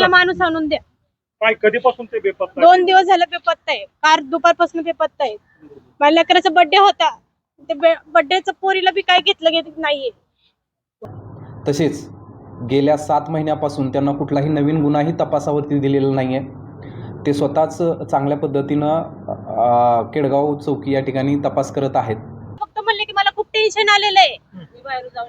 मला माणूस आणून द्या. काय कधीपासून ते बेपत्ता 2 दिवस झाले बेपत्ता आहे. कार दुपारपासून बेपत्ता आहे. माझ्या लेकराचा बर्थडे होता, ते बर्थडेचं पोरीला बी काय घेतलं नाहीये. तसेच गेल्या 7 महिन्यापासून त्यांना कुठलाही नवीन गुन्हाही तपासावरती दिलेला नाही आहे. ते स्वतःच चांगल्या पद्धतीनं केडगाव चौकी या ठिकाणी तपास करत आहेत. फक्त म्हणले की मला खूप टेन्शन आलेलं आहे,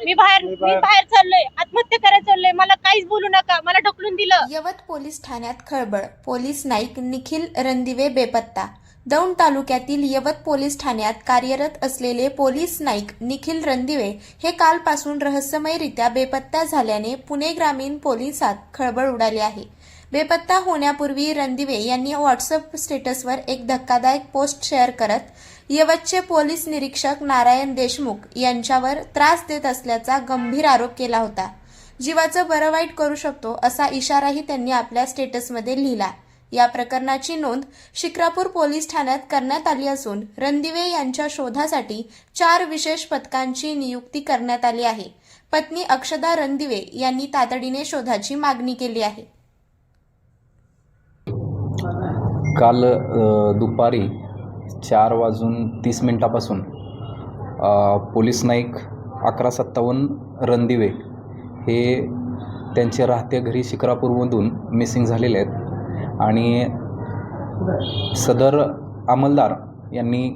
मी बाहेर चाललोय, आत्महत्या करायला चाललोय, मला काहीच बोलू नका, मला ढकलून दिलं. यवत पोलीस ठाण्यात खळबळ. पोलीस नाईक निखिल रणदिवे बेपत्ता. दौंड तालुक्यातील यवत पोलीस ठाण्यात कार्यरत असलेले पोलीस नाईक निखिल रणदिवे हे कालपासून रहस्यमयरित्या बेपत्ता झाल्याने पुणे ग्रामीण पोलिसात खळबळ उडाली आहे. बेपत्ता होण्यापूर्वी रणदिवे यांनी व्हॉट्सअप स्टेटसवर एक धक्कादायक पोस्ट शेअर करत यवतचे पोलीस निरीक्षक नारायण देशमुख यांच्यावर त्रास देत असल्याचा गंभीर आरोप केला होता. जीवाचं बरं वाईट करू शकतो असा इशाराही त्यांनी आपल्या स्टेटसमध्ये लिहिला. या प्रकरणाची नोंद शिक्रापूर पोलीस ठाण्यात करण्यात आली असून रणदिवे यांच्या शोधासाठी 4 विशेष पथकांची नियुक्ती करण्यात आली आहे. पत्नी अक्षदा रणदिवे यांनी तातडीने शोधाची मागणी केली आहे. काल दुपारी 4:30 पोलीस नाईक 1157 रणदिवे हे त्यांचे राहत्या घरी शिक्रापूरमधून मिसिंग झालेले आहेत आणि सदर अंमलदार यांनी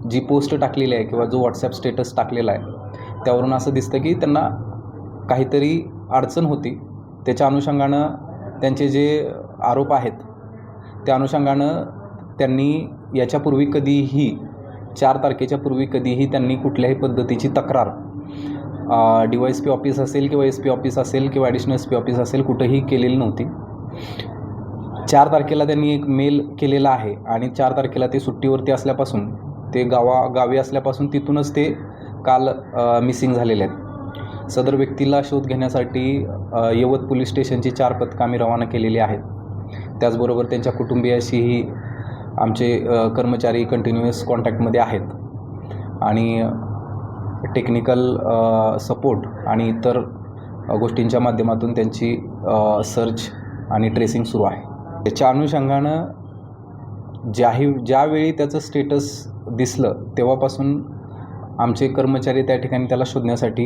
जी पोस्ट टाकलेली आहे किंवा जो व्हॉट्सॲप स्टेटस टाकलेला आहे त्यावरून असं दिसतं की त्यांना काहीतरी अडचण होती. त्याच्या अनुषंगानं त्यांचे जे आरोप आहेत त्या अनुषंगानं त्यांनी याच्यापूर्वी कधीही 4 तारखेच्या पूर्वी कधीही त्यांनी कुठल्याही पद्धतीची तक्रार DYSP ऑफिस असेल किंवा SP ऑफिस असेल किंवा ॲडिशनल SP ऑफिस असेल कुठंही केलेली नव्हती. 4 तारखेला त्यांनी एक मेल केलेला आहे आणि 4 तारखेला ते सुट्टीवरती असल्यापासून ते गावी असल्यापासून तिथूनच ते काल मिसिंग झालेले आहेत. सदर व्यक्तीला शोध घेण्यासाठी यवत पोलीस स्टेशनची 4 पथकं आम्ही रवाना केलेली आहेत. त्याचबरोबर त्यांच्या कुटुंबियाशीही आमचे कर्मचारी कंटिन्युअस कॉन्टॅक्टमध्ये आहेत आणि टेक्निकल सपोर्ट आणि इतर गोष्टींच्या माध्यमातून त्यांची सर्च आणि ट्रेसिंग सुरू आहे. त्याच्या अनुषंगानं ज्यावेळी त्याचं स्टेटस दिसलं तेव्हापासून आमचे कर्मचारी त्या ठिकाणी त्याला शोधण्यासाठी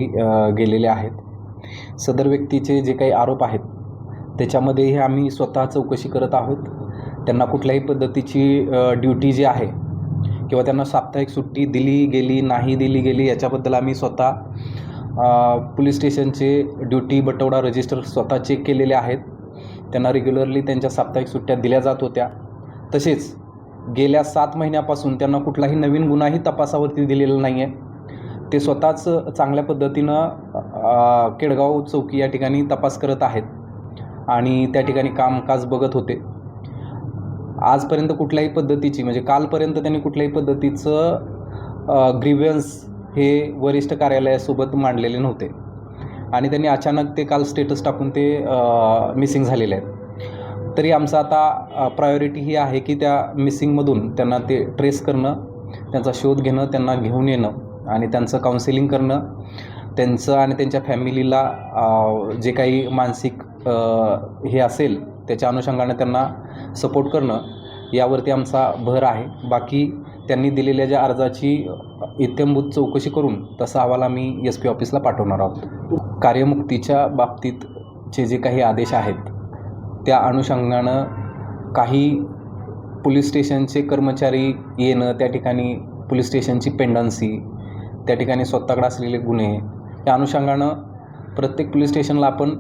गेलेले आहेत. सदर व्यक्तीचे जे काही आरोप आहेत त्याच्यामध्येही आम्ही स्वतः चौकशी करत आहोत. त्यांना कुठल्याही पद्धतीची ड्युटी जी आहे किंवा त्यांना साप्ताहिक सुट्टी दिली गेली नाही दिली गेली याच्याबद्दल आम्ही स्वतः पोलीस स्टेशनचे ड्युटी बटवडा रजिस्टर स्वतः चेक केलेले आहेत. त्यांना रेग्युलरली त्यांच्या साप्ताहिक सुट्ट्या दिल्या जात होत्या. तसेच गेल्या 7 महिन्यापासून त्यांना कुठलाही नवीन गुन्हाही तपासावरती दिलेला नाही आहे. ते स्वतःच चांगल्या पद्धतीनं केडगाव चौकी या ठिकाणी तपास करत आहेत आणि त्या ठिकाणी कामकाज बघत होते. आजपर्यंत कुठल्याही पद्धतीची म्हणजे कालपर्यंत त्यांनी कुठल्याही पद्धतीचं ग्रीव्हन्स हे वरिष्ठ कार्यालयासोबत मांडलेले नव्हते आणि त्यांनी अचानक ते काल स्टेटस टाकून ते मिसिंग झालेले आहेत. तरी आमचं आता प्रायोरिटी ही आहे की त्या मिसिंगमधून त्यांना ते ट्रेस करणं, त्यांचा शोध घेणं, त्यांना घेऊन येणं आणि त्यांचं काउन्सिलिंग करणं, त्यांचं आणि त्यांच्या फॅमिलीला जे काही मानसिक हे असेल त्याच्या अनुषंगाने त्यांना सपोर्ट करणं यावरती आमचा भर आहे. बाकी त्यांनी दिलेल्या ज्या अर्जाची इत्थंभूत चौकशी करून तसा अहवाल आम्ही SP ऑफिसला पाठवणार आहोत. कार्यमुक्तीच्या बाबतीतचे जे काही आदेश आहेत त्या अनुषंगानं काही पोलीस स्टेशनचे कर्मचारी येणं, त्या ठिकाणी पोलीस स्टेशनची पेंडन्सी, त्या ठिकाणी स्वतःकडे असलेले गुन्हे या अनुषंगानं प्रत्येक पोलीस स्टेशनला आपण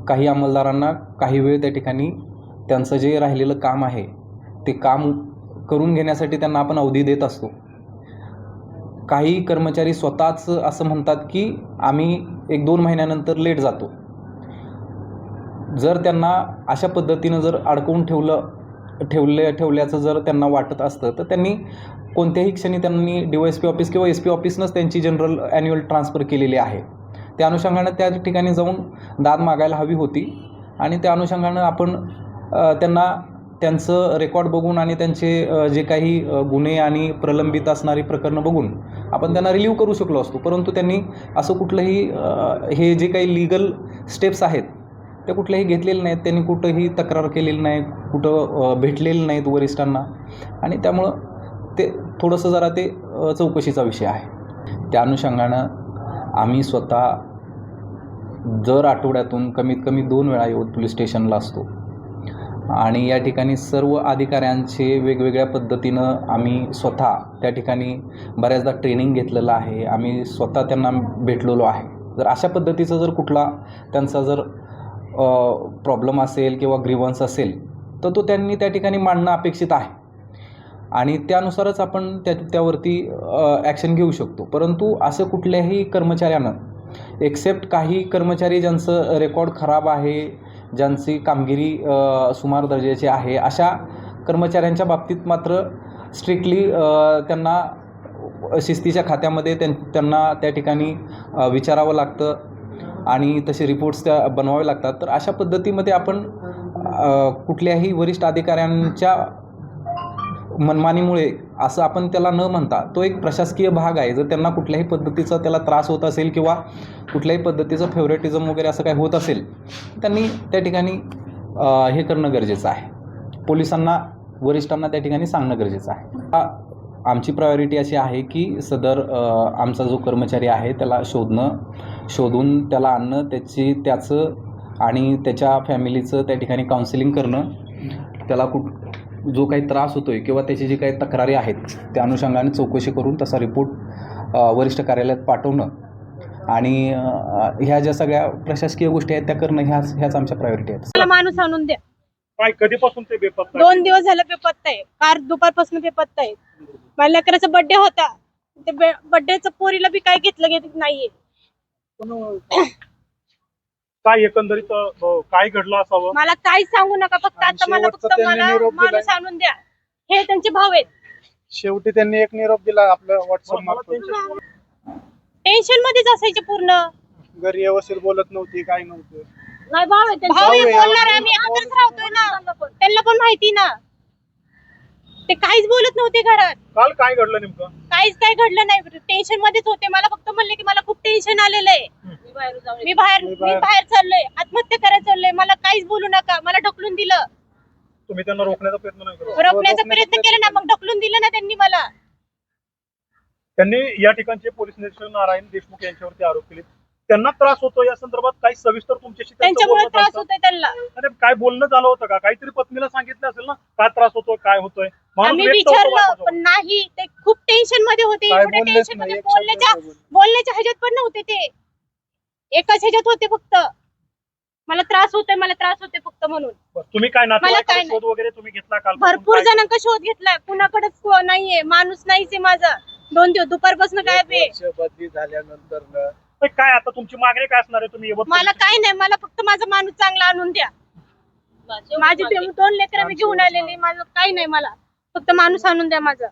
काही अंमलदारांना काही वेळ त्या ठिकाणी त्यांचं जे राहिलेलं काम आहे ते काम करून घेण्यासाठी त्यांना आपण अवधी देत असतो. काही कर्मचारी स्वतःच असं म्हणतात की आम्ही 1-2 महिन्यानंतर लेट जातो. जर त्यांना अशा पद्धतीनं जर अडकवून ठेवल्याचं जर त्यांना वाटत असतं तर त्यांनी कोणत्याही क्षणी त्यांनी DYSP ऑफिस किंवा SP ऑफिसनंच त्यांची जनरल ॲन्युअल ट्रान्सफर केलेली आहे. त्या अनुषंगानं त्या ठिकाणी जाऊन दाद मागायला हवी होती आणि त्या अनुषंगानं आपण त्यांना त्यांचं रेकॉर्ड बघून आणि त्यांचे जे काही गुन्हे आणि प्रलंबित असणारी प्रकरणं बघून आपण त्यांना रिलीव्ह करू शकलो असतो. परंतु त्यांनी असं कुठलंही हे जे काही लीगल स्टेप्स आहेत ते कुठल्याही घेतलेले नाहीत, त्यांनी कुठंही तक्रार केलेली नाही, कुठं भेटलेले नाहीत वरिष्ठांना, आणि त्यामुळं ते थोडंसं जरा ते चौकशीचा विषय आहे. त्या अनुषंगानं आम्ही स्वतः दर आठवड्यातून कमीत कमी 2 वेळा येऊन पोलीस स्टेशनला असतो आणि या ठिकाणी सर्व अधिकाऱ्यांचे वेगवेगळ्या पद्धतीनं आम्ही स्वतः त्या ठिकाणी बऱ्याचदा ट्रेनिंग घेतलेलं आहे. आम्ही स्वतः त्यांना भेटलेलो आहे. जर अशा पद्धतीचा जर कुठला त्यांचा जर प्रॉब्लेम असेल किंवा ग्रीव्हन्स असेल तर तो त्यांनी त्या ठिकाणी मांडणं अपेक्षित आहे आणि त्यानुसारच आपण त्यावरती ॲक्शन घेऊ शकतो. परंतु असं कुठल्याही कर्मचाऱ्यानं एक्सेप्ट काही कर्मचारी ज्यांचं रेकॉर्ड खराब आहे, ज्यांची कामगिरी सुमार दर्जाची आहे, अशा कर्मचाऱ्यांच्या बाबतीत मात्र स्ट्रिक्टली त्यांना शिस्तीच्या खात्यामध्ये त्यांना त्या ठिकाणी विचारावं लागतं आणि तसे रिपोर्ट्स त्या बनवावे लागतात. तर अशा पद्धतीमध्ये आपण कुठल्याही वरिष्ठ अधिकाऱ्यांच्या मनमानीमुळे असं आपण त्याला न म्हणता तो एक प्रशासकीय भाग आहे. जर त्यांना कुठल्याही पद्धतीचा त्याला त्रास होत असेल किंवा कुठल्याही पद्धतीचं फेवरेटिझम वगैरे असं काही होत असेल त्यांनी त्या ठिकाणी हे करणं गरजेचं आहे. पोलिसांना वरिष्ठांना त्या ठिकाणी सांगणं गरजेचं आहे. आमची प्रायोरिटी अशी आहे की सदर आमचा जो कर्मचारी आहे त्याला शोधून त्याला आणणं, त्याचं आणि त्याच्या फॅमिलीचं त्या ठिकाणी काउन्सिलिंग करणं, त्याला जो काही त्रास होतो आहे किंवा त्याची जी काही तक्रारी आहेत त्या अनुषंगाने चौकशी करून तसा रिपोर्ट वरिष्ठ कार्यालयात पाठवणं आणि ह्या ज्या सगळ्या प्रशासकीय गोष्टी आहेत त्या करणं ह्याच आमच्या प्रायोरिटी आहेत. मला माणूस आणून द्या. काय कधीपासून ते बेपत्ता 2 दिवस झाले बेपत्ता आहे. कार दुपारपासून बेपत्ता आहे. माझ्या लेकराचा बर्थडे होता, ते बर्थडेचं पोरीला बी काय घेतलं नाहीये. काय एकंदरीत काय घडलं असावं? मला काहीच सांगू नका, फक्त आता मला माणूस आणून द्या. हे त्यांचे भाव आहेत. शेवटी त्यांनी एक निरोप दिला आपल्या व्हॉट्सअप मार्फत. टेन्शन मध्येच असायचे पूर्ण. घरी व्यवस्थित बोलत नव्हती, काय नव्हतं. नाही भाव आहे, बोलणार आम्ही आताच राहतोय ना, त्यांना पण माहिती ना. ते काहीच बोलत नव्हते घरात. काल काय घडलं नेमकं? काहीच काय घडलं नाही, टेन्शन मध्येच होते. मला फक्त म्हणले की मला खूप टेन्शन आलेलं आहे, मी बाहेर चाललोय, आत्महत्या करायला चाललोय, मला काहीच बोलू नका. मला ढकलून दिलं. तुम्ही त्यांना रोखण्याचा प्रयत्न नाही केला? रोखण्याचा प्रयत्न केला ना, मग ढकलून दिलं ना त्यांनी मला. त्यांनी या ठिकाणचे पोलीस निरीक्षक नारायण देशमुख यांच्यावरती आरोप केले. त्यांना त्रास होतो या संदर्भात काही सविस्तर तुमच्याशी त्यांच्यामुळे त्रास होतोय त्यांना. अरे काय बोलणं झालं होतं का? काहीतरी पत्नीला सांगितलं असेल ना, काय त्रास होतोय, काय होतोय? आम्ही विचारलं पण नाही, ते खूप टेन्शन मध्ये होते. एवढ्या टेन्शन मध्ये बोलण्याच्या ह्याच्यात पण नव्हते ते, एकाच ह्याच्यात होते. फक्त मला त्रास होते फक्त म्हणून. तुम्ही काय नातेवाईकांचा शोध वगैरे तुम्ही घेतला काल? भरपूर जणांचा शोध घेतला, कुणाकडेच नाहीये, माणूस नाहीच आहे माझा. 2 दिवस दुपारपासून काय बदली झाल्यानंतर काय आता तुमची मागणी काय असणार आहे? तुम्ही मला काय नाही, मला फक्त माझा माणूस चांगला आणून द्या. माझे 2 लेकरं मी घेऊन आलेली, माझं काही नाही, मला फक्त माणूस आणून द्या माझा.